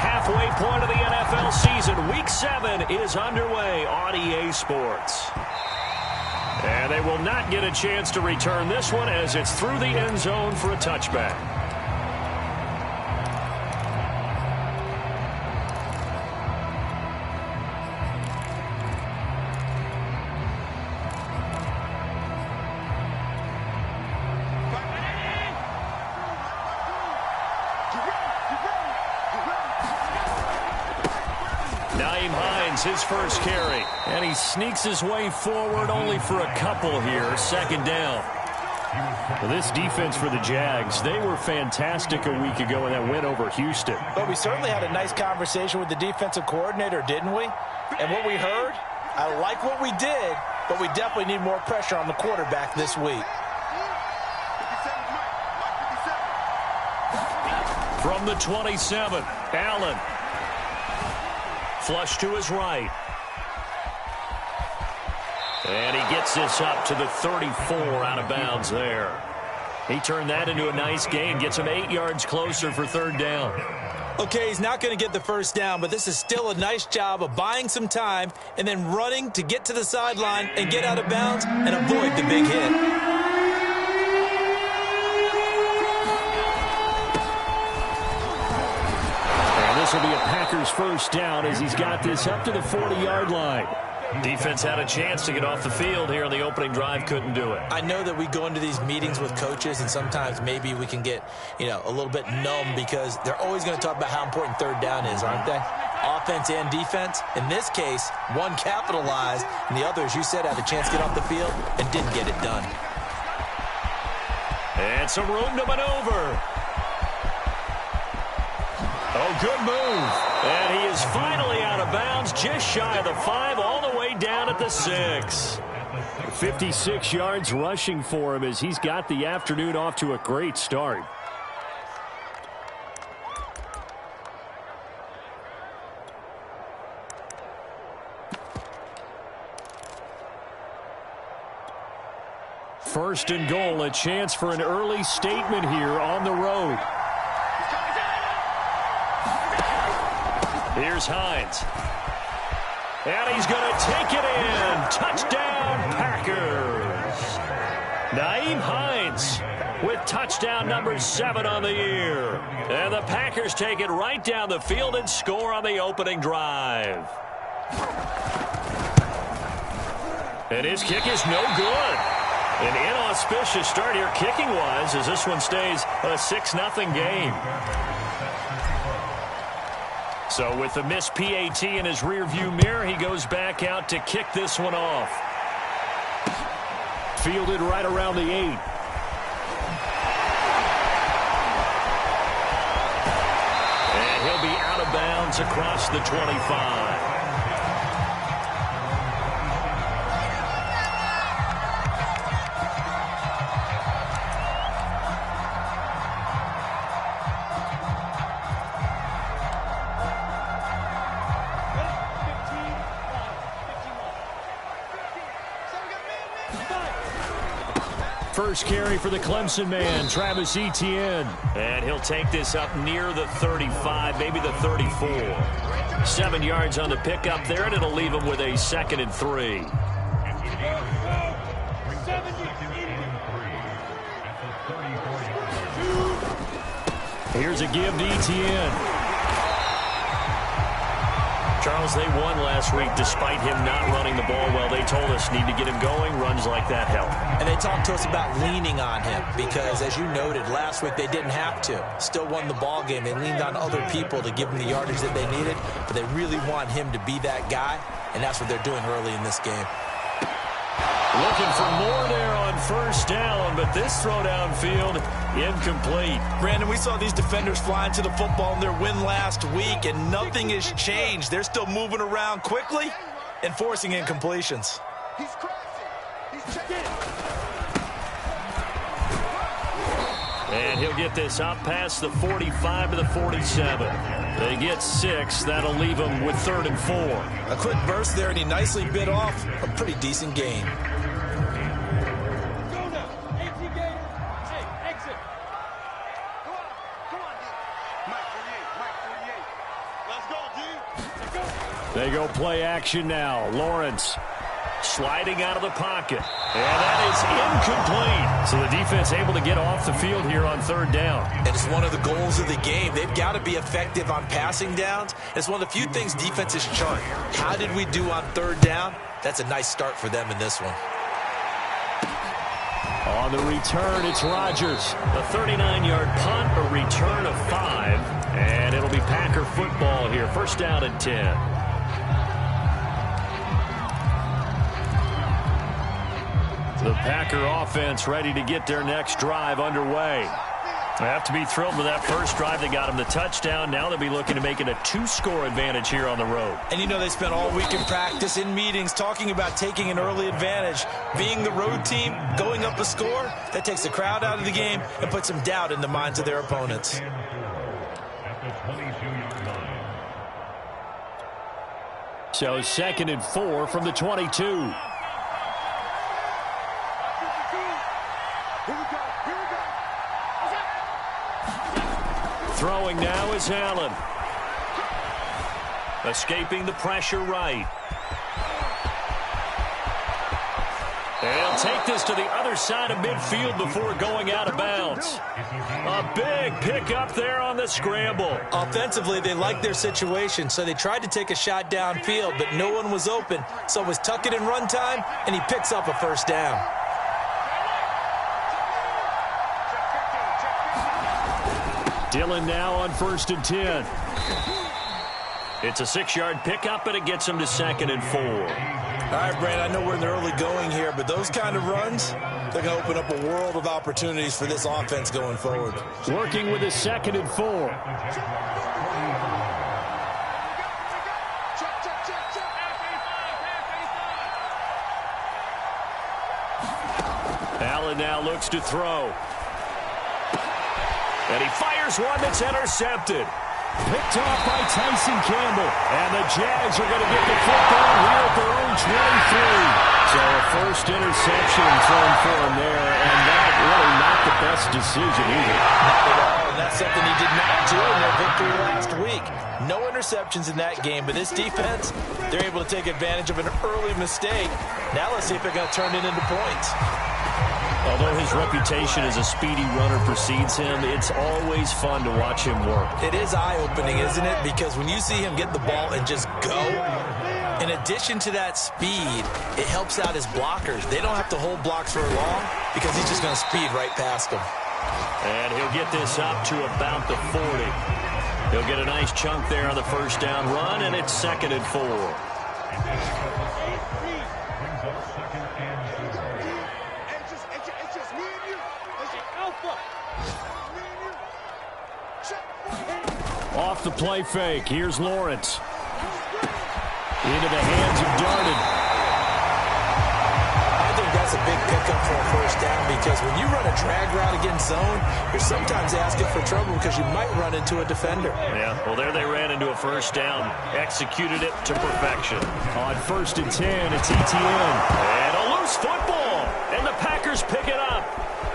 halfway point of the NFL season. Week 7 is underway on EA Sports. And they will not get a chance to return this one as it's through the end zone for a touchback. His first carry, and he sneaks his way forward only for a couple here. Second down. Well, this defense for the Jags, they were fantastic a week ago in that win over Houston. But we certainly had a nice conversation with the defensive coordinator, didn't we? And what we heard, I like what we did, but we definitely need more pressure on the quarterback this week. From the 27, Allen. Flush to his right. And he gets this up to the 34 out of bounds there. He turned that into a nice gain. Gets him 8 yards closer for third down. Okay, he's not going to get the first down, but this is still a nice job of buying some time and then running to get to the sideline and get out of bounds and avoid the big hit. This will be a Packers first down as he's got this up to the 40-yard line. Defense had a chance to get off the field here on the opening drive, couldn't do it. I know that we go into these meetings with coaches, and sometimes maybe we can get, a little bit numb because they're always going to talk about how important third down is, aren't they? Offense and defense. In this case, one capitalized, and the other, as you said, had a chance to get off the field and didn't get it done. And some room to maneuver. Oh, good move. And he is finally out of bounds, just shy of the 5, all the way down at the 6. 56 yards rushing for him as he's got the afternoon off to a great start. First and goal, a chance for an early statement here on the road. Here's Hines. And he's going to take it in. Touchdown, Packers. Nyheim Hines with touchdown number 7 on the year. And the Packers take it right down the field and score on the opening drive. And his kick is no good. An inauspicious start here kicking-wise as this one stays a 6-0 game. So with the missed PAT in his rearview mirror, he goes back out to kick this one off. Fielded right around the 8. And he'll be out of bounds across the 25. First carry for the Clemson man, Travis Etienne. And he'll take this up near the 35, maybe the 34. 7 yards on the pickup there, and it'll leave him with a 2nd and 3. Here's a give to Etienne. Charles, they won last week despite him not running the ball well. They told us need to get him going. Runs like that help. And they talked to us about leaning on him because, as you noted, last week they didn't have to. Still won the ball game. They leaned on other people to give them the yardage that they needed, but they really want him to be that guy, and that's what they're doing early in this game. Looking for more there on first down, but this throw downfield incomplete. Brandon, we saw these defenders flying to the football in their win last week, and nothing has changed. They're still moving around quickly and forcing incompletions. He's crossing. He's checking. And he'll get this up past the 45 to the 47. They get 6. That'll leave them with 3rd and 4. A quick burst there, and he nicely bit off a pretty decent gain. They go play action now. Lawrence sliding out of the pocket. And that is incomplete. So the defense able to get off the field here on third down. And it's one of the goals of the game. They've got to be effective on passing downs. It's one of the few things defenses chart. How did we do on third down? That's a nice start for them in this one. On the return, it's Rodgers. A 39-yard punt, a return of 5. And it'll be Packer football here. First down and 10. The Packer offense ready to get their next drive underway. They have to be thrilled with that first drive. They got them the touchdown. Now they'll be looking to make it a 2-score advantage here on the road. And you know they spent all week in practice, in meetings, talking about taking an early advantage. Being the road team, going up a score, that takes the crowd out of the game and puts some doubt in the minds of their opponents. So 2nd and 4 from the 22. Throwing now is Allen. Escaping the pressure right. They'll take this to the other side of midfield before going out of bounds. A big pickup there on the scramble. Offensively, they liked their situation, so they tried to take a shot downfield, but no one was open. So it was tuck it in run time, and he picks up a first down. Dillon now on 1st and 10. It's a 6-yard pickup, and it gets him to 2nd and 4. All right, Brand, I know we're in the early going here, but those kind of runs, they're going to open up a world of opportunities for this offense going forward. Working with his 2nd and 4. Allen now looks to throw. And he fires one that's intercepted. Picked off by Tyson Campbell. And the Jags are going to get the football here at their own 23. So a first interception thrown for him there, and that really not the best decision either. Not at all, and that's something he did not do in their victory last week. No interceptions in that game, but this defense, they're able to take advantage of an early mistake. Now let's see if they're going to turn it into points. Although his reputation as a speedy runner precedes him, it's always fun to watch him work. It is eye-opening, isn't it? Because when you see him get the ball and just go, in addition to that speed, it helps out his blockers. They don't have to hold blocks for long because he's just going to speed right past them. And he'll get this up to about the 40. He'll get a nice chunk there on the first down run, and it's 2nd and 4. Off the play fake. Here's Lawrence. Into the hands of Darden. I think that's a big pickup for a first down because when you run a drag route against zone, you're sometimes asking for trouble because you might run into a defender. Yeah, well, there they ran into a first down. Executed it to perfection. On 1st and 10, it's ETN. And a loose football. And the Packers pick it up.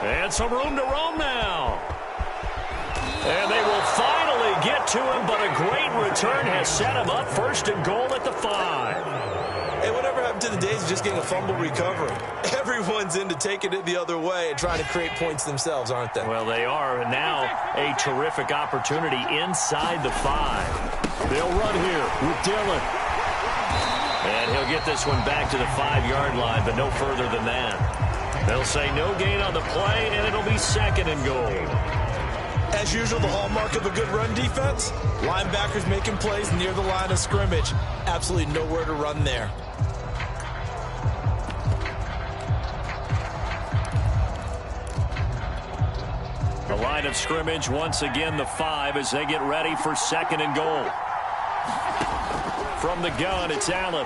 And some room to roam now. And they will finally get to him, but a great return has set him up 1st and goal at the 5. Hey, whatever happened to the days of just getting a fumble recovery? Everyone's into taking it the other way and trying to create points themselves, aren't they? Well, they are. And now a terrific opportunity inside the 5. They'll run here with Dillon. And he'll get this one back to the 5-yard line, but no further than that. They'll say no gain on the play, and it'll be 2nd and goal. As usual, the hallmark of a good run defense, linebackers making plays near the line of scrimmage. Absolutely nowhere to run there. The line of scrimmage, once again, the 5 as they get ready for 2nd and goal. From the gun, it's Allen.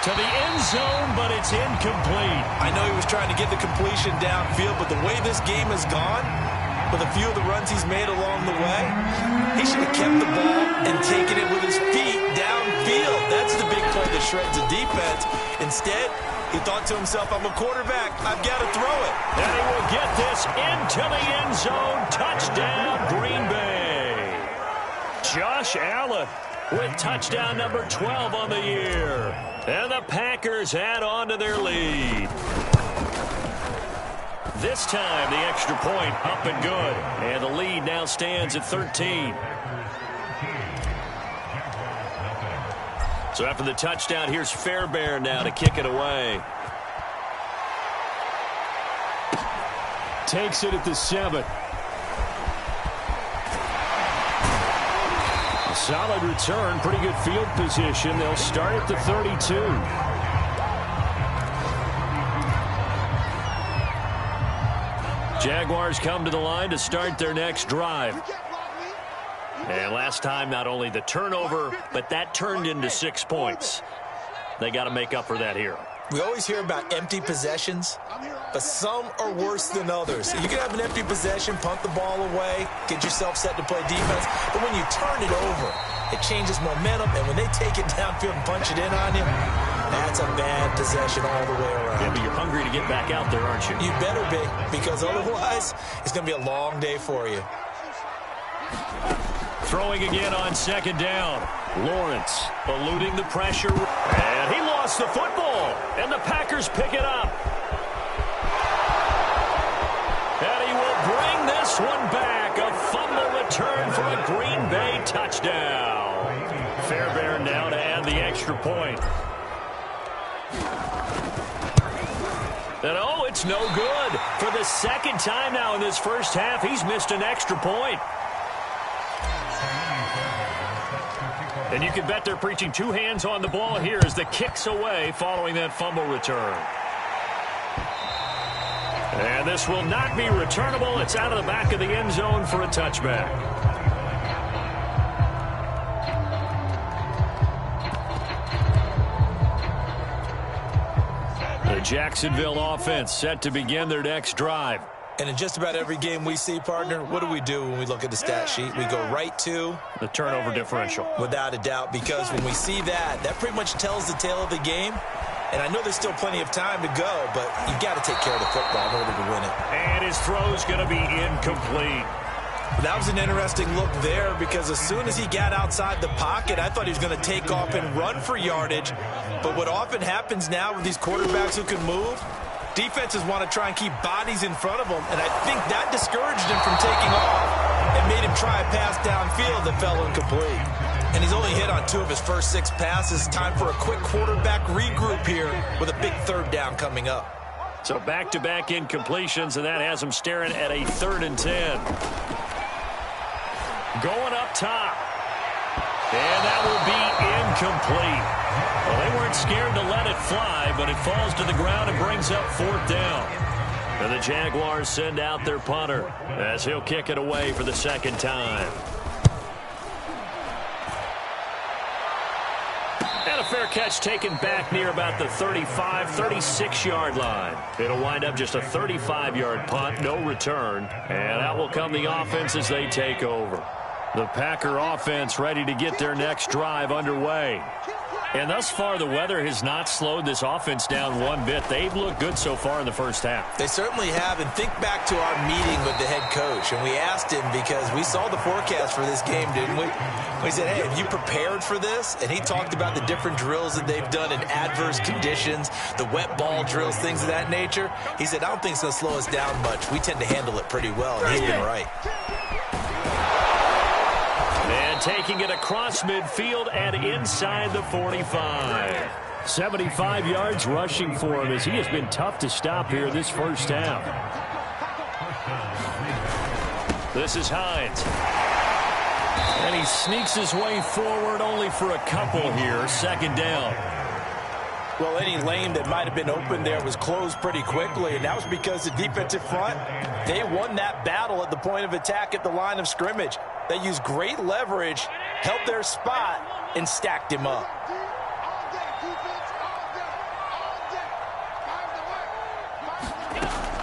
To the end zone, but it's incomplete. I know he was trying to get the completion downfield, but the way this game has gone, with a few of the runs he's made along the way, he should have kept the ball and taken it with his feet downfield. That's the big play that shreds the defense. Instead, he thought to himself, I'm a quarterback. I've got to throw it. And he will get this into the end zone. Touchdown, Green Bay. Josh Allen with touchdown number 12 on the year. And the Packers add on to their lead. This time, the extra point up and good. And the lead now stands at 13. So after the touchdown, here's Fairbairn now to kick it away. Takes it at the 7. Solid return, pretty good field position. They'll start at the 32. Jaguars come to the line to start their next drive. And last time, not only the turnover, but that turned into 6 points. They got to make up for that here. We always hear about empty possessions, but some are worse than others. You can have an empty possession, punt the ball away, get yourself set to play defense, but when you turn it over, it changes momentum, and when they take it downfield and punch it in on you, that's a bad possession all the way around. Yeah, but you're hungry to get back out there, aren't you? You better be, because otherwise, it's going to be a long day for you. Throwing again on second down. Lawrence eluding the pressure. And he lost the football. And the Packers pick it up. And he will bring this one back. A fumble return for a Green Bay touchdown. Fairbairn now to add the extra point. And oh, it's no good. For the second time now in this first half, he's missed an extra point. And you can bet they're preaching 2 hands on the ball here as the kick's away following that fumble return. And this will not be returnable. It's out of the back of the end zone for a touchback. The Jacksonville offense set to begin their next drive. And in just about every game we see, partner, what do we do when we look at the stat sheet? We go right to the turnover differential. Without a doubt, because when we see that, that pretty much tells the tale of the game. And I know there's still plenty of time to go, but you've got to take care of the football in order to win it. And his throw's going to be incomplete. That was an interesting look there because as soon as he got outside the pocket, I thought he was going to take off and run for yardage. But what often happens now with these quarterbacks who can move, defenses want to try and keep bodies in front of them, and I think that discouraged him from taking off and made him try a pass downfield that fell incomplete. And he's only hit on 2 of his first 6 passes. Time for a quick quarterback regroup here with a big third down coming up. So back-to-back incompletions, and that has him staring at a 3rd and 10. Going up top. And that will be incomplete. Well, they weren't scared to let it fly, but it falls to the ground and brings up 4th down. And the Jaguars send out their punter as he'll kick it away for the 2nd time. And a fair catch taken back near about the 35, 36-yard line. It'll wind up just a 35-yard punt, no return. And out will come the offense as they take over. The Packer offense ready to get their next drive underway. And thus far, the weather has not slowed this offense down one bit. They've looked good so far in the first half. They certainly have. And think back to our meeting with the head coach. And we asked him because we saw the forecast for this game, didn't we? We said, hey, have you prepared for this? And he talked about the different drills that they've done in adverse conditions, the wet ball drills, things of that nature. He said, I don't think it's going to slow us down much. We tend to handle it pretty well. And he's been right. And taking it across midfield and inside the 45. 75 yards rushing for him as he has been tough to stop here this first half. This is Hines. And he sneaks his way forward only for a couple here. 2nd down. Well, any lane that might have been open there was closed pretty quickly, and that was because the defensive front, they won that battle at the point of attack at the line of scrimmage. They used great leverage, held their spot, and stacked him up.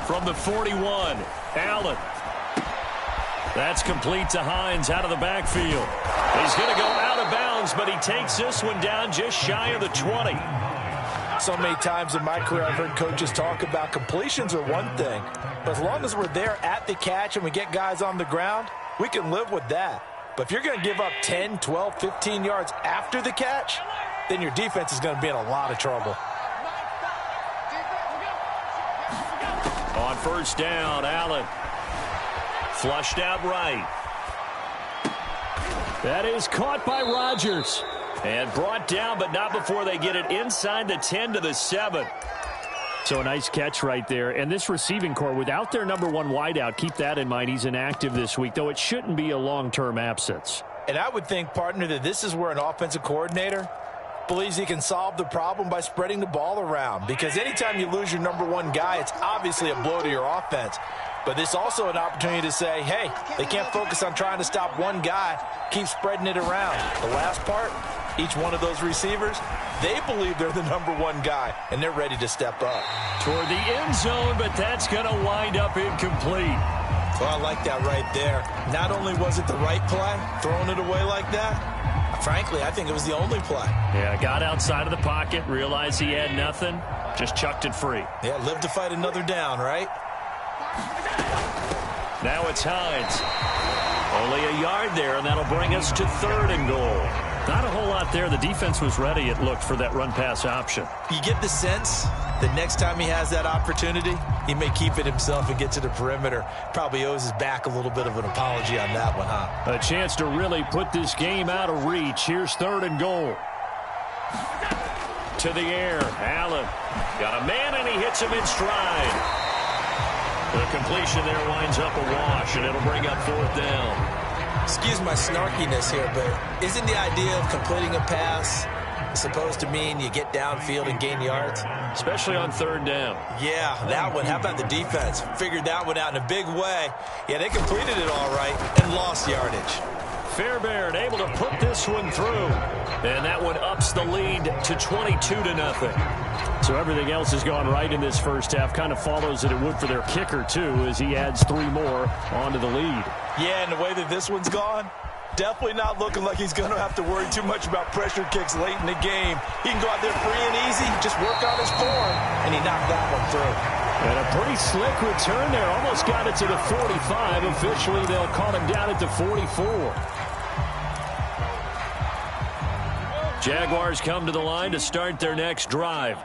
From the 41, Allen. That's complete to Hines out of the backfield. He's going to go out of bounds, but he takes this one down just shy of the 20. So many times in my career I've heard coaches talk about completions are one thing, but as long as we're there at the catch and we get guys on the ground, we can live with that. But if you're going to give up 10, 12, 15 yards after the catch, then your defense is going to be in a lot of trouble. On first down, Allen. Flushed out right. That is caught by Rodgers. And brought down, but not before they get it inside the 10 to the 7. So a nice catch right there. And this receiving core, without their number one wideout, keep that in mind. He's inactive this week, though it shouldn't be a long-term absence. And I would think, partner, that this is where an offensive coordinator believes he can solve the problem by spreading the ball around. Because anytime you lose your number one guy, it's obviously a blow to your offense. But this is also an opportunity to say, hey, they can't focus on trying to stop one guy. Keep spreading it around. The last part, each one of those receivers, they believe they're the number one guy, and they're ready to step up. Toward the end zone, but that's going to wind up incomplete. Well, I like that right there. Not only was it the right play, throwing it away like that, frankly, I think it was the only play. Yeah, got outside of the pocket, realized he had nothing, just chucked it free. Yeah, live to fight another down, right? Now it's Hines. Only a yard there, and that'll bring us to 3rd and goal. Not a whole lot there. The defense was ready, it looked, for that run-pass option. You get the sense that next time he has that opportunity, he may keep it himself and get to the perimeter. Probably owes his back a little bit of an apology on that one, huh? A chance to really put this game out of reach. Here's 3rd and goal. To the air. Allen got a man, and he hits him in stride. The completion there winds up a wash, and it'll bring up 4th down. Excuse my snarkiness here, but isn't the idea of completing a pass supposed to mean you get downfield and gain yards? Especially on 3rd down. Yeah, that one. How about the defense? Figured that one out in a big way. Yeah, they completed it all right and lost yardage. Fairbairn able to put this one through. And that one ups the lead to 22-0. So everything else has gone right in this first half. Kind of follows that it would for their kicker, too, as he adds 3 more onto the lead. Yeah, and the way that this one's gone, definitely not looking like he's going to have to worry too much about pressure kicks late in the game. He can go out there free and easy, just work on his form, and he knocked that one through. And a pretty slick return there. Almost got it to the 45. Officially, they'll call him down at the 44. Jaguars come to the line to start their next drive.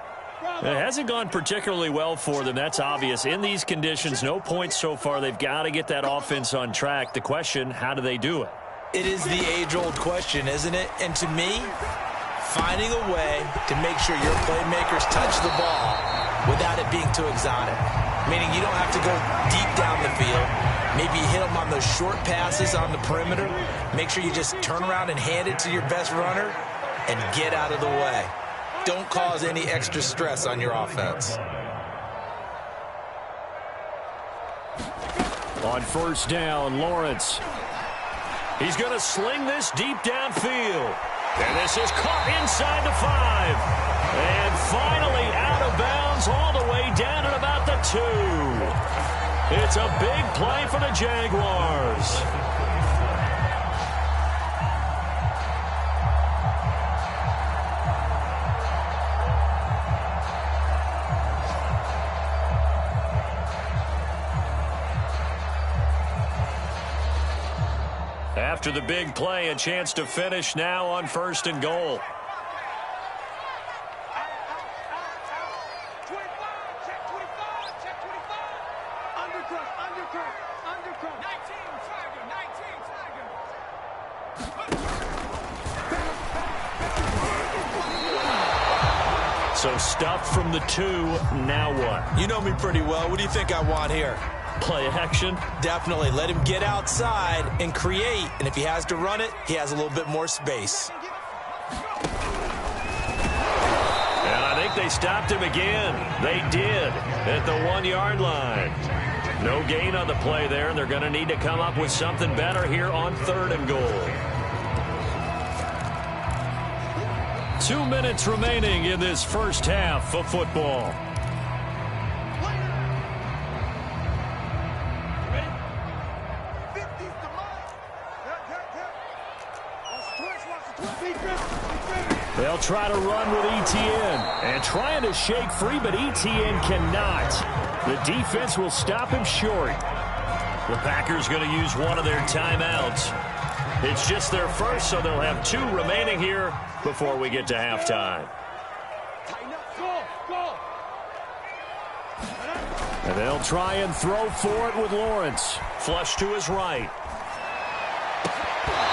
It hasn't gone particularly well for them. That's obvious. In these conditions, no points so far. They've got to get that offense on track. The question, how do they do it? It is the age-old question, isn't it? And to me, finding a way to make sure your playmakers touch the ball without it being too exotic. Meaning you don't have to go deep down the field. Maybe you hit them on those short passes on the perimeter. Make sure you just turn around and hand it to your best runner and get out of the way. Don't cause any extra stress on your offense. On first down, Lawrence. He's going to sling this deep downfield. And this is caught inside the 5. And finally out of bounds all the way down at about the 2. It's a big play for the Jaguars. After the big play, a chance to finish now on 1st and goal. So stuff from the 2, now what? You know me pretty well. What do you think I want here? Play action? Definitely. Let him get outside and create. And if he has to run it, he has a little bit more space. And I think they stopped him again. They did at the 1-yard line. No gain on the play there, and they're going to need to come up with something better here on 3rd and goal. 2 minutes remaining in this first half of football. They'll try to run with Etienne and trying to shake free, but Etienne cannot. The defense will stop him short. The Packers going to use one of their timeouts. It's just their first, so they'll have 2 remaining here before we get to halftime. And they'll try and throw for it with Lawrence. Flush to his right.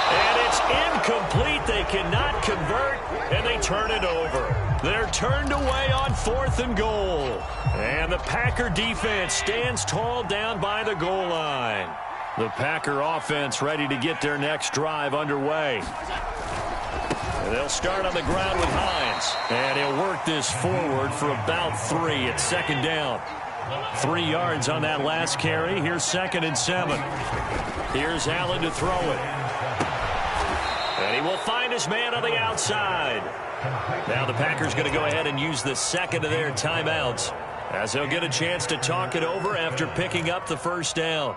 And it's incomplete. They cannot convert, and they turn it over. They're turned away on 4th and goal. And the Packer defense stands tall down by the goal line. The Packer offense ready to get their next drive underway. And they'll start on the ground with Hines. And he'll work this forward for about 3 at 2nd down. 3 yards on that last carry. Here's 2nd and 7. Here's Allen to throw it. And he will find his man on the outside. Now the Packers going to go ahead and use the 2nd of their timeouts, as they'll get a chance to talk it over after picking up the 1st down.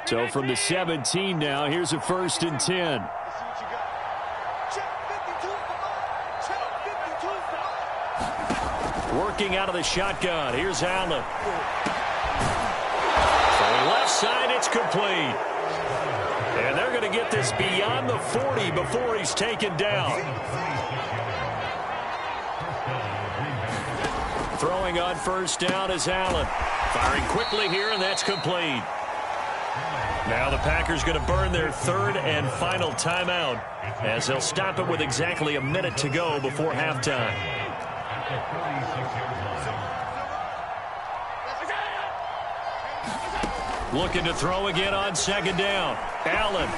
So from the 17 now, here's a 1st and 10. Working out of the shotgun. Here's Allen. From the left side, it's complete. And they're going to get this beyond the 40 before he's taken down. Throwing on 1st down is Allen. Firing quickly here, and that's complete. Now the Packers going to burn their 3rd and final timeout, as they'll stop it with exactly a minute to go before halftime. Looking to throw again on 2nd down. Allen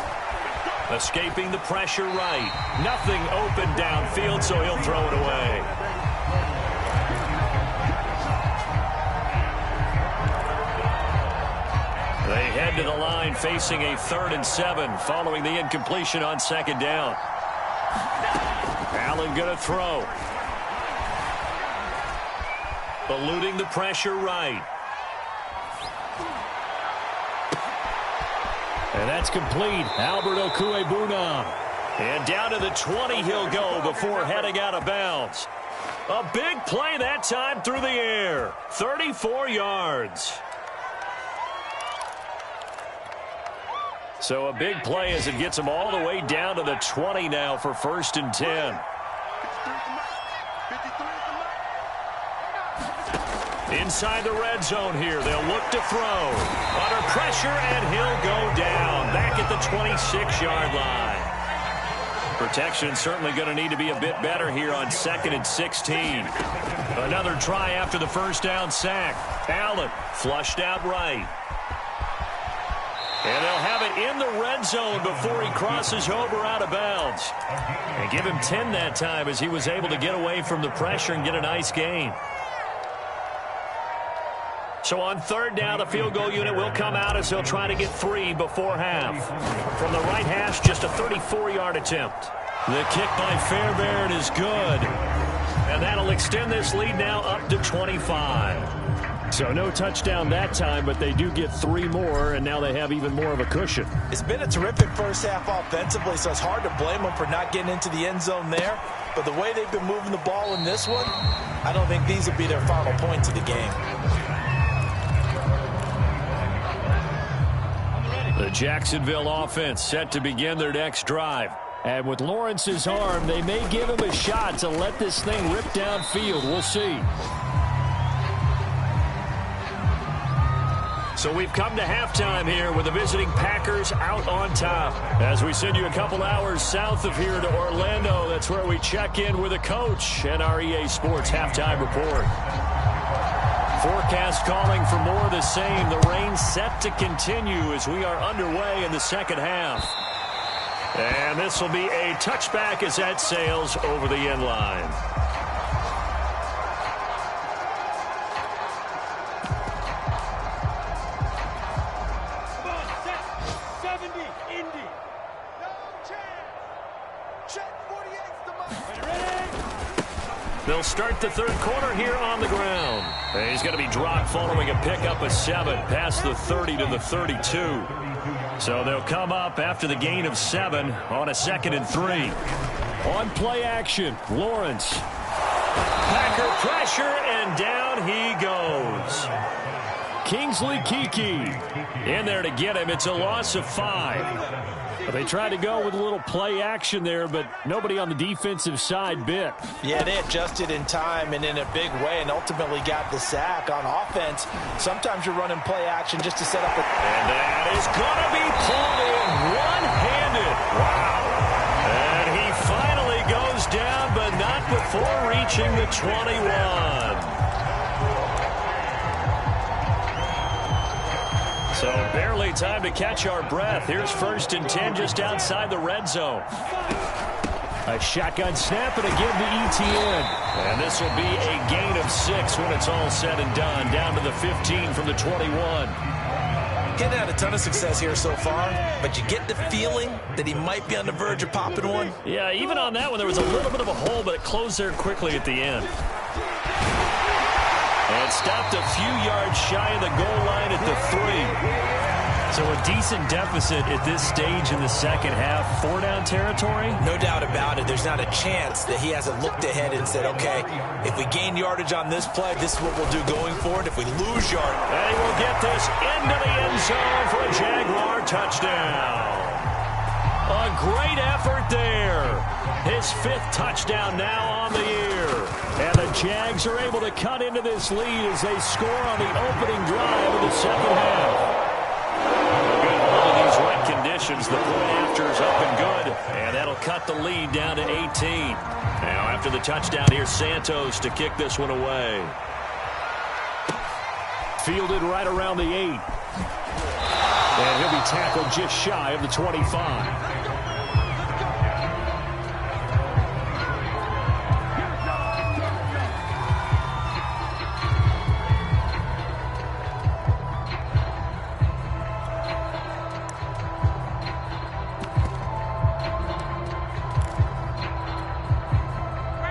escaping the pressure right. Nothing open downfield, so he'll throw it away. They head to the line facing a 3rd and 7 following the incompletion on 2nd down. Allen going to throw. Eluding the pressure right. And that's complete. Albert Okwuegbunam. And down to the 20 he'll go before heading out of bounds. A big play that time through the air. 34 yards. So a big play as it gets them all the way down to the 20 now for 1st and 10. Inside the red zone here, they'll look to throw. Under pressure, and he'll go down. Back at the 26-yard line. Protection certainly going to need to be a bit better here on 2nd and 16. Another try after the 1st down sack. Allen flushed out right. And they'll have it in the red zone before he crosses over out of bounds. And give him 10 that time as he was able to get away from the pressure and get a nice gain. So on 3rd down, the field goal unit will come out as they'll try to get 3 before half. From the right hash, just a 34-yard attempt. The kick by Fairbairn is good. And that'll extend this lead now up to 25. So no touchdown that time, but they do get 3 more, and now they have even more of a cushion. It's been a terrific first half offensively, so it's hard to blame them for not getting into the end zone there. But the way they've been moving the ball in this one, I don't think these will be their final points of the game. The Jacksonville offense set to begin their next drive. And with Lawrence's arm, they may give him a shot to let this thing rip downfield. We'll see. So we've come to halftime here with the visiting Packers out on top. As we send you a couple hours south of here to Orlando, that's where we check in with a coach and our EA Sports halftime report. Forecast calling for more of the same. The rain set to continue as we are underway in the 2nd half. And this will be a touchback as that sails over the end line. They'll start the 3rd quarter here on the ground. And he's going to be dropped following a pickup of 7 past the 30 to the 32. So they'll come up after the gain of 7 on a 2nd and 3. On play action, Lawrence. Packer pressure, and down he goes. Kingsley Kiki. In there to get him. It's a loss of 5. They tried to go with a little play action there, but nobody on the defensive side bit. Yeah, they adjusted in time and in a big way and ultimately got the sack. On offense, sometimes you're running play action just to set up a... And that is going to be pulled in one-handed. Wow. And he finally goes down, but not before reaching the 21. So barely time to catch our breath. Here's 1st and 10 just outside the red zone. A shotgun snap and a give to ETN. And this will be a gain of 6 when it's all said and done. Down to the 15 from the 21. Getting had a ton of success here so far, but you get the feeling that he might be on the verge of popping one. Yeah, even on that one, there was a little bit of a hole, but it closed there quickly at the end. And stopped a few yards shy of the goal line at the 3. So a decent deficit at this stage in the second half. 4-down territory? No doubt about it. There's not a chance that he hasn't looked ahead and said, okay, if we gain yardage on this play, this is what we'll do going forward. If we lose yard, they will get this into the end zone for a Jaguar touchdown. A great effort there. His 5th touchdown now on the year. And the Jags are able to cut into this lead as they score on the opening drive of the second half. Good hold of these wet conditions. The point after is up and good. And that'll cut the lead down to 18. Now after the touchdown, here's Santos to kick this one away. Fielded right around the 8. And he'll be tackled just shy of the 25.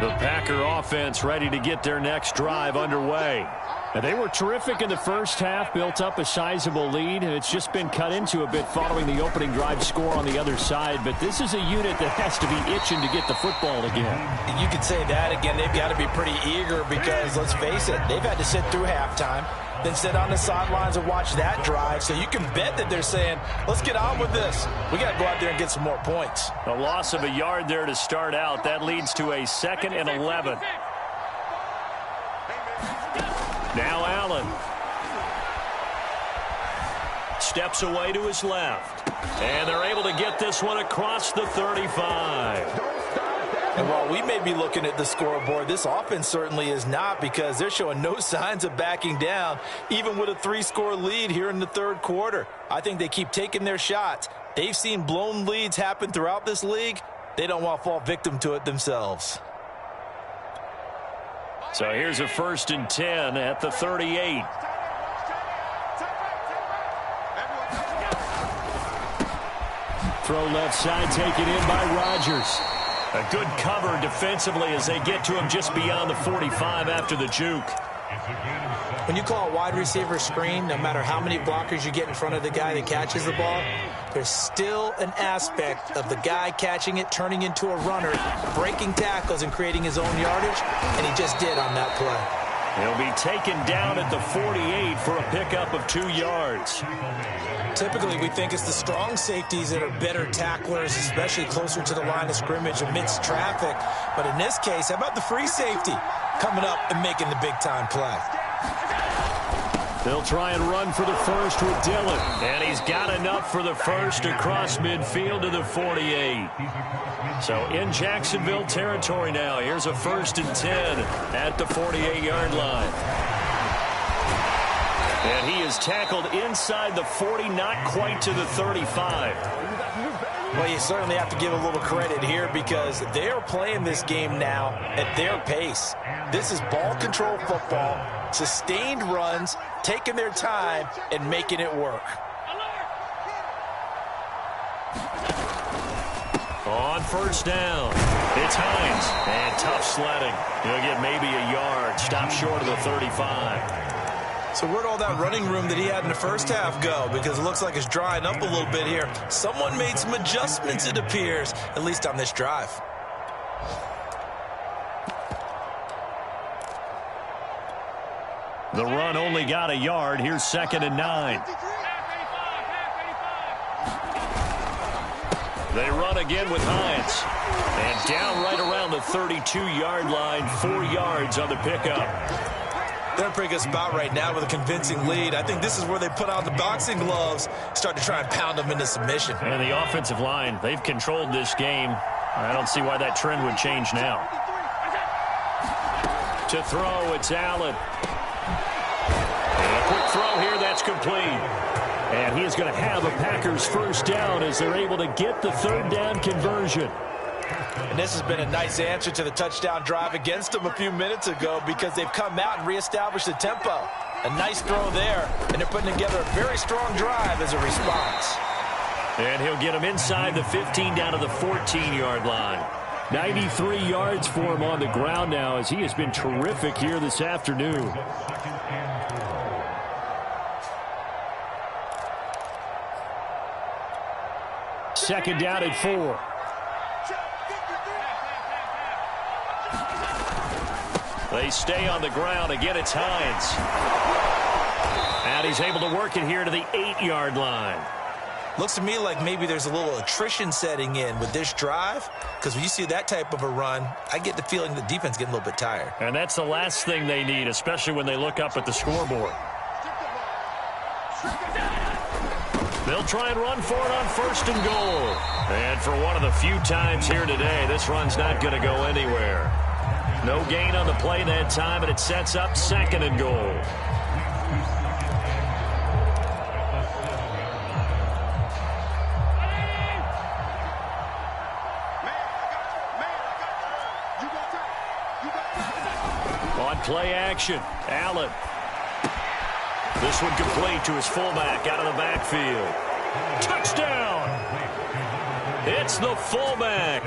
The Packer offense ready to get their next drive underway. And they were terrific in the first half, built up a sizable lead, and it's just been cut into a bit following the opening drive score on the other side. But this is a unit that has to be itching to get the football again. You could say that again. They've got to be pretty eager because, let's face it, they've had to sit through halftime, then sit on the sidelines and watch that drive. So you can bet that they're saying, let's get on with this. We got to go out there and get some more points. A loss of a yard there to start out. That leads to a 2nd and 11. Now Allen. Steps away to his left. And they're able to get this one across the 35. And while we may be looking at the scoreboard, this offense certainly is not, because they're showing no signs of backing down, even with a 3-score lead here in the third quarter. I think they keep taking their shots. They've seen blown leads happen throughout this league. They don't want to fall victim to it themselves. So here's a 1st and 10 at the 38. Throw left side, taken in by Rodgers. A good cover defensively as they get to him just beyond the 45 after the juke. When you call a wide receiver screen, no matter how many blockers you get in front of the guy that catches the ball, there's still an aspect of the guy catching it, turning into a runner, breaking tackles and creating his own yardage, and he just did on that play. He'll be taken down at the 48 for a pickup of 2 yards. Typically, we think it's the strong safeties that are better tacklers, especially closer to the line of scrimmage amidst traffic. But in this case, how about the free safety coming up and making the big-time play? They'll try and run for the first with Dillon. And he's got enough for the first across midfield to the 48. So in Jacksonville territory now. Here's a 1st and 10 at the 48-yard line. And he is tackled inside the 40, not quite to the 35. Well, you certainly have to give a little credit here because they're playing this game now at their pace. This is ball control football, sustained runs, taking their time and making it work. On 1st down, it's Hines. And tough sledding. He'll get maybe a yard. Stop short of the 35. So where'd all that running room that he had in the first half go? Because it looks like it's drying up a little bit here. Someone made some adjustments, it appears, at least on this drive. The run only got a yard. Here's 2nd and 9. They run again with Hines. And down right around the 32-yard line, 4 yards on the pickup. They're in a pretty good spot right now with a convincing lead. I think this is where they put on the boxing gloves, start to try and pound them into submission. And the offensive line, they've controlled this game. I don't see why that trend would change now. To throw, it's Allen. And a quick throw here, that's complete. And he is going to have a Packers first down as they're able to get the 3rd down conversion. And this has been a nice answer to the touchdown drive against them a few minutes ago because they've come out and reestablished the tempo. A nice throw there, and they're putting together a very strong drive as a response. And he'll get him inside the 15 down to the 14-yard line. 93 yards for him on the ground now as he has been terrific here this afternoon. Second down at 4. They stay on the ground. Again, it's Hines. And he's able to work it here to the 8-yard line. Looks to me like maybe there's a little attrition setting in with this drive, because when you see that type of a run, I get the feeling the defense getting a little bit tired. And that's the last thing they need, especially when they look up at the scoreboard. They'll try and run for it on 1st and goal. And for one of the few times here today, this run's not going to go anywhere. No gain on the play that time, and it sets up 2nd and goal. On play action, Allen. This one complete to his fullback out of the backfield. Touchdown! It's the fullback.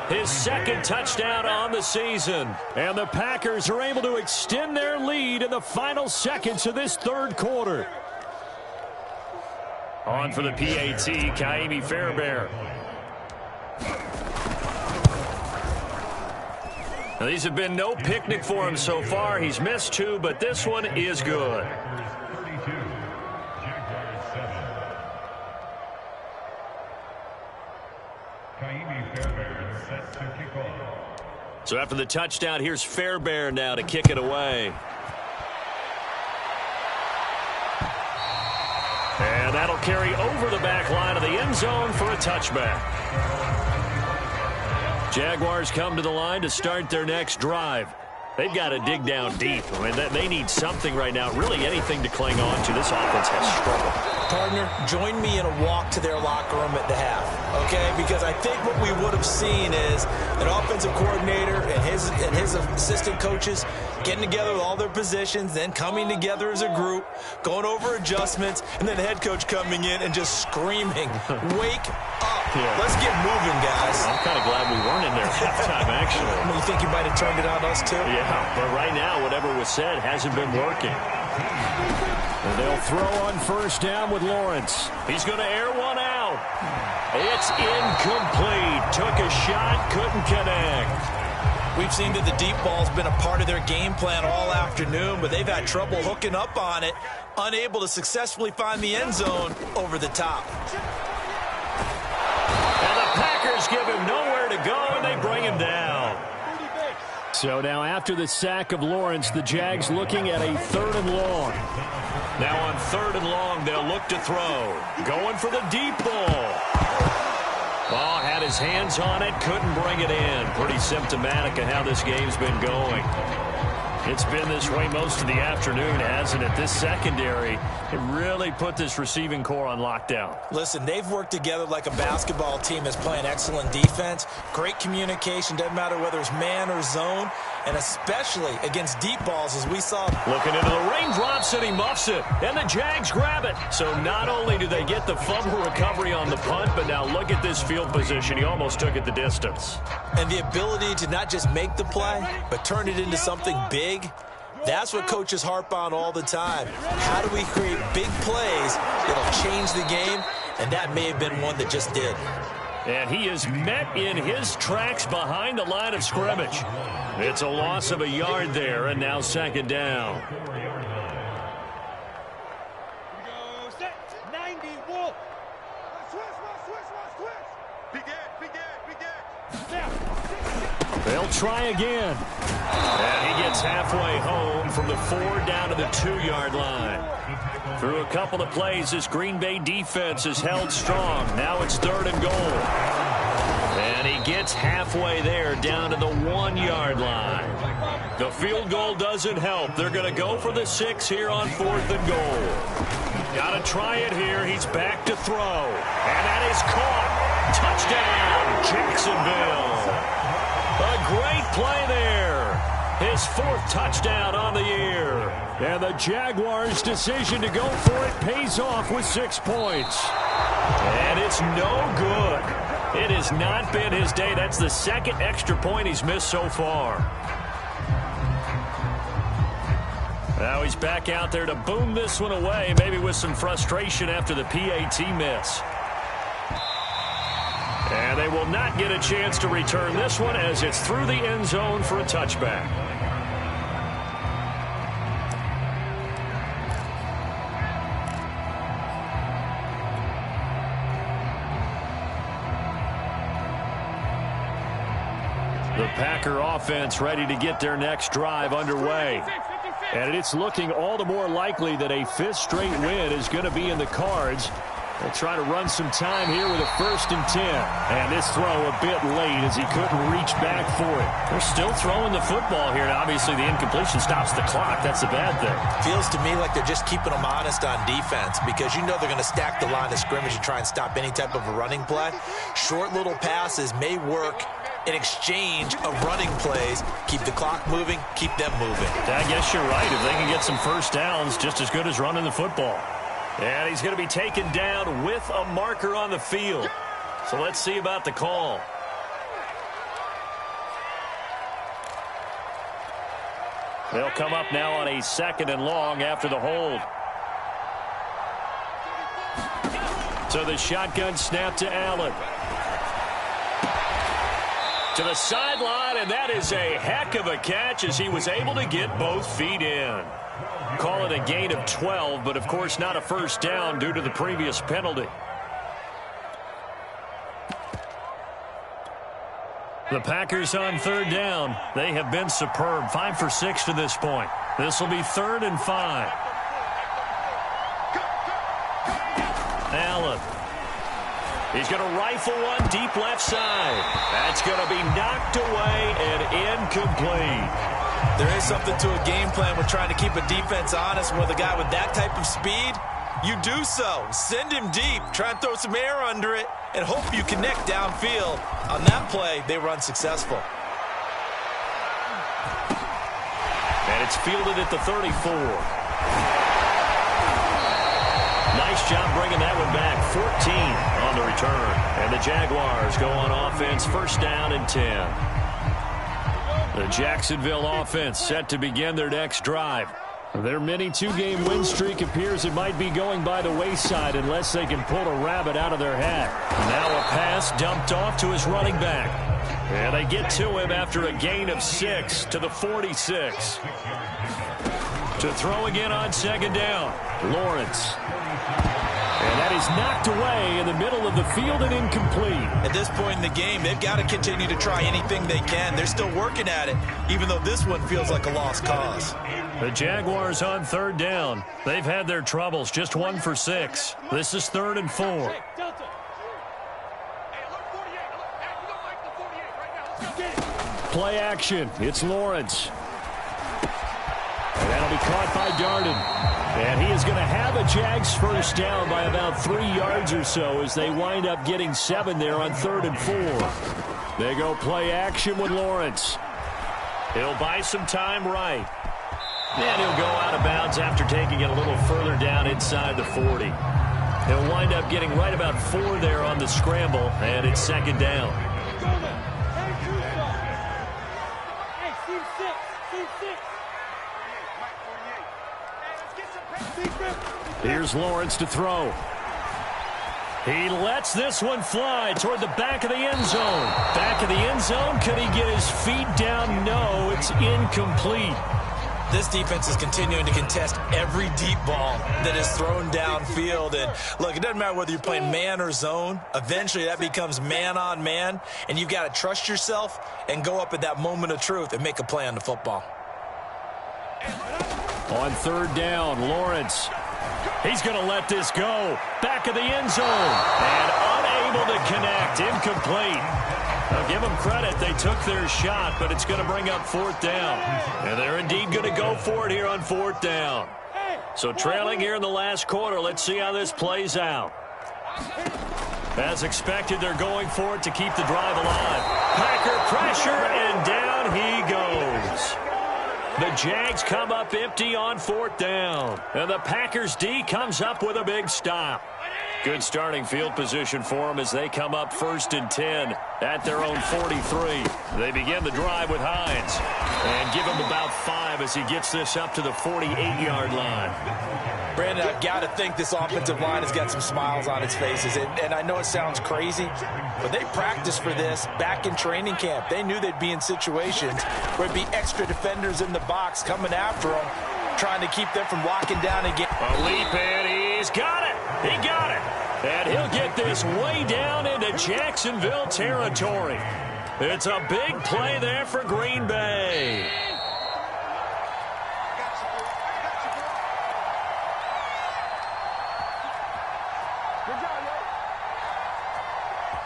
His 2nd touchdown on the season. And the Packers are able to extend their lead in the final seconds of this 3rd quarter. On for the PAT, Kaimi Fairbairn. Now, these have been no picnic for him so far. He's missed 2, but this one is good. So after the touchdown, here's Fairbairn now to kick it away. And that'll carry over the back line of the end zone for a touchback. Jaguars come to the line to start their next drive. They've got to dig down deep. I mean, they need something right now, really anything to cling on to. This offense has struggled. Partner, join me in a walk to their locker room at the half, okay? Because I think what we would have seen is an offensive coordinator and his assistant coaches getting together with all their positions, then coming together as a group, going over adjustments, and then the head coach coming in and just screaming, wake up. Yeah. Let's get moving, guys. I'm kind of glad we weren't in there at halftime, actually. You think you might have turned it on us, too? Yeah, but right now, whatever was said hasn't been working. And they'll throw on 1st down with Lawrence. He's going to air one out. It's incomplete. Took a shot, couldn't connect. We've seen that the deep ball's been a part of their game plan all afternoon, but they've had trouble hooking up on it, unable to successfully find the end zone over the top. And the Packers give him nowhere to go, and they bring him down. So now after the sack of Lawrence, the Jags looking at a 3rd and long. Now on 3rd and long, they'll look to throw. Going for the deep ball. Ball had his hands on it, couldn't bring it in. Pretty symptomatic of how this game's been going. It's been this way most of the afternoon, hasn't it? This secondary, it really put this receiving core on lockdown. Listen, they've worked together like a basketball team that's playing excellent defense. Great communication, doesn't matter whether it's man or zone, and especially against deep balls as we saw. Looking into the raindrops, and he muffs it, and the Jags grab it. So not only do they get the fumble recovery on the punt, but now look at this field position. He almost took it the distance. And the ability to not just make the play, but turn it into something big. That's what coaches harp on all the time. How do we create big plays that'll change the game? And that may have been one that just did. And he is met in his tracks behind the line of scrimmage. It's a loss of a yard there, and now 2nd down. They'll try again. And he gets halfway home from the 4 down to the 2-yard line. Through a couple of plays, this Green Bay defense is held strong. Now it's 3rd and goal. And he gets halfway there down to the 1-yard line. The field goal doesn't help. They're going to go for the 6 here on 4th and goal. Got to try it here. He's back to throw. And that is caught. Touchdown, Jacksonville. A great play there. His 4th touchdown on the year. And the Jaguars' decision to go for it pays off with 6 points. And it's no good. It has not been his day. That's the 2nd extra point he's missed so far. Now he's back out there to boom this one away, maybe with some frustration after the PAT miss. And they will not get a chance to return this one as it's through the end zone for a touchback. The Packer offense ready to get their next drive underway. And it's looking all the more likely that a 5th straight win is going to be in the cards. They'll try to run some time here with a 1st and 10. And this throw a bit late as he couldn't reach back for it. They're still throwing the football here. And obviously, the incompletion stops the clock. That's the bad thing. Feels to me like they're just keeping them honest on defense because you know they're going to stack the line of scrimmage and try and stop any type of a running play. Short little passes may work in exchange of running plays. Keep the clock moving, keep them moving. I guess you're right. If they can get some first downs, just as good as running the football. And he's going to be taken down with a marker on the field. So let's see about the call. They'll come up now on a 2nd and long after the hold. So the shotgun snap to Allen. To the sideline, and that is a heck of a catch as he was able to get both feet in. Call it a gain of 12, but of course not a first down due to the previous penalty. The Packers on 3rd down. They have been superb. 5 for 6 to this point. This will be 3rd and 5. Allen. He's going to rifle one deep left side. That's going to be knocked away and incomplete. There is something to a game plan. We're trying to keep a defense honest. With a guy with that type of speed, you do so. Send him deep. Try and throw some air under it and hope you connect downfield. On that play, they were unsuccessful. And it's fielded at the 34. Nice job bringing that one back. 14 on the return. And the Jaguars go on offense, 1st down and 10. The Jacksonville offense set to begin their next drive. Their mini 2-game win streak appears it might be going by the wayside unless they can pull a rabbit out of their hat. Now a pass dumped off to his running back. And they get to him after a gain of 6 to the 46. To throw again on 2nd down, Lawrence. And that is knocked away in the middle of the field and incomplete. At this point in the game, they've got to continue to try anything they can. They're still working at it, even though this one feels like a lost cause. The Jaguars on 3rd down. They've had their troubles, just 1 for 6. This is 3rd and 4. Play action. It's Lawrence. And that'll be caught by Darden. And he is going to have a Jags first down by about 3 yards or so as they wind up getting 7 there on 3rd and 4. They go play action with Lawrence. He'll buy some time right. And he'll go out of bounds after taking it a little further down inside the 40. He'll wind up getting right about 4 there on the scramble, and it's 2nd down. Here's Lawrence to throw. He lets this one fly toward the back of the end zone. Back of the end zone. Could he get his feet down? No, it's incomplete. This defense is continuing to contest every deep ball that is thrown downfield. And look, it doesn't matter whether you're playing man or zone. Eventually, that becomes man on man. And you've got to trust yourself and go up at that moment of truth and make a play on the football. On third down, Lawrence. He's going to let this go. Back of the end zone. And unable to connect. Incomplete. I'll give them credit. They took their shot, but it's going to bring up fourth down. And they're indeed going to go for it here on fourth down. So trailing here in the last quarter. Let's see how this plays out. As expected, they're going for it to keep the drive alive. Packer pressure, and down he goes. The Jags come up empty on fourth down. And the Packers D comes up with a big stop. Good starting field position for them as they come up 1st and 10 at their own 43. They begin the drive with Hines and give him about 5 as he gets this up to the 48-yard line. Brandon, I've got to think this offensive line has got some smiles on its faces. And I know it sounds crazy, but they practiced for this back in training camp. They knew they'd be in situations where there'd be extra defenders in the box coming after them, trying to keep them from locking down again. A leap, and he's got it. He got it. And he'll get this way down into Jacksonville territory. It's a big play there for Green Bay.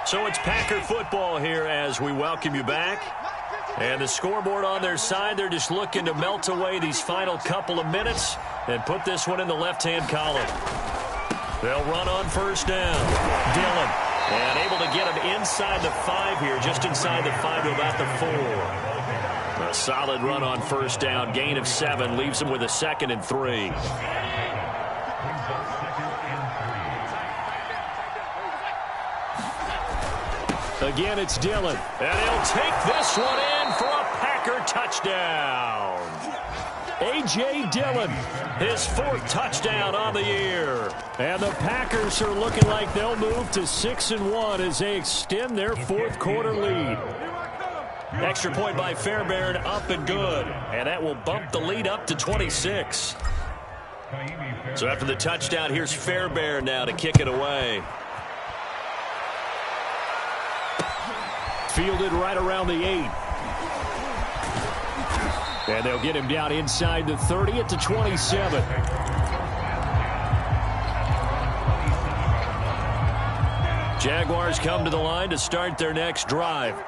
So it's Packer football here as we welcome you back. And the scoreboard on their side, they're just looking to melt away these final couple of minutes and put this one in the left-hand column. They'll run on first down. Dillon. And able to get him inside the 5 here, just inside the 5 to about the 4. A solid run on first down. Gain of 7 leaves him with a 2nd and 3. Again, it's Dillon. And he'll take this one in for a Packer touchdown. A.J. Dillon, his 4th touchdown on the year. And the Packers are looking like they'll move to 6-1 as they extend their 4th quarter lead. Extra point by Fairbairn, up and good. And that will bump the lead up to 26. So after the touchdown, here's Fairbairn now to kick it away. Fielded right around the 8. And they'll get him down inside the 30 at the 27. Jaguars come to the line to start their next drive.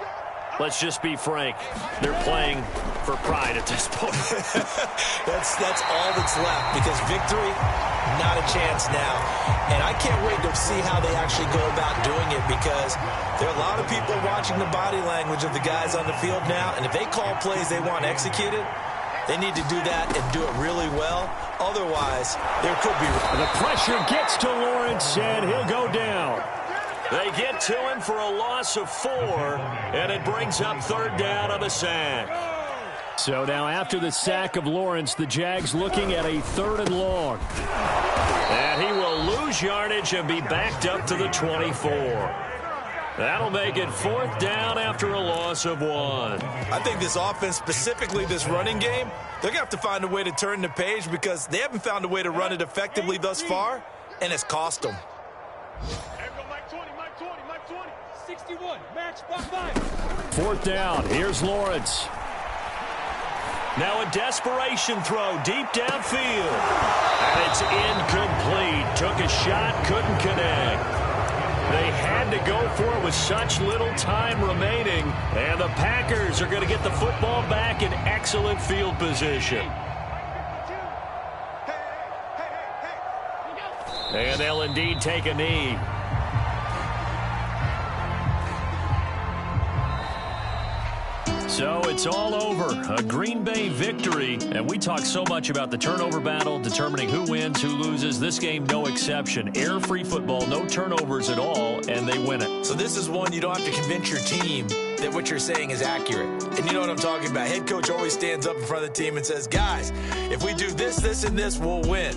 Let's just be frank. They're playing for pride at this point. That's all that's left, because victory, not a chance now. And I can't wait to see how they actually go about doing it, because there are a lot of people watching the body language of the guys on the field now, and if they call plays they want executed, they need to do that and do it really well. Otherwise, there could be... The pressure gets to Lawrence, and he'll go down. They get to him for a loss of 4, and it brings up 3rd down on the sack. So now after the sack of Lawrence, the Jags looking at a 3rd and long. And he will lose yardage and be backed up to the 24. That'll make it 4th down after a loss of 1. I think this offense, specifically this running game, they're going to have to find a way to turn the page, because they haven't found a way to run it effectively thus far, and it's cost them. 4th down. Here's Lawrence. Now a desperation throw deep downfield. And it's incomplete. Took a shot, couldn't connect. They had to go for it with such little time remaining. And the Packers are going to get the football back in excellent field position. And they'll indeed take a knee. So it's all over. A Green Bay victory. And we talk so much about the turnover battle, determining who wins, who loses. This game, no exception. Air-free football, no turnovers at all, and they win it. So this is one you don't have to convince your team that what you're saying is accurate. And you know what I'm talking about. Head coach always stands up in front of the team and says, guys, if we do this, this, and this, we'll win.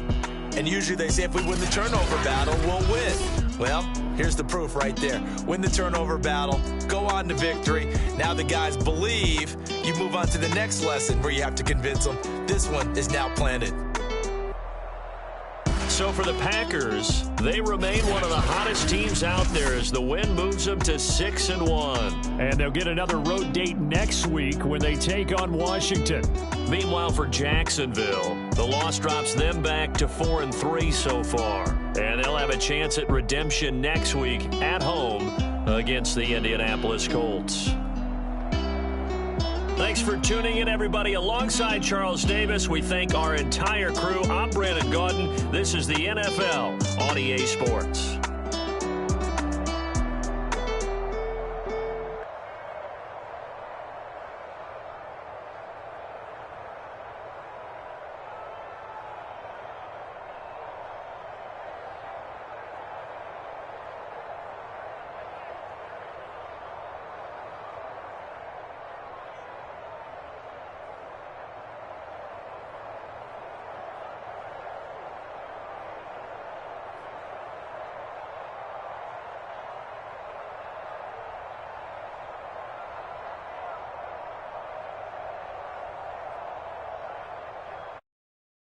And usually they say if we win the turnover battle, we'll win. Well, here's the proof right there. Win the turnover battle, go on to victory. Now the guys believe you move on to the next lesson where you have to convince them. This one is now planted. So for the Packers, they remain one of the hottest teams out there as the win moves them to 6-1. And they'll get another road date next week when they take on Washington. Meanwhile, for Jacksonville, the loss drops them back to 4-3 so far. And they'll have a chance at redemption next week at home against the Indianapolis Colts. Thanks for tuning in, everybody. Alongside Charles Davis, we thank our entire crew. I'm Brandon Gaudin. This is the NFL on EA Sports.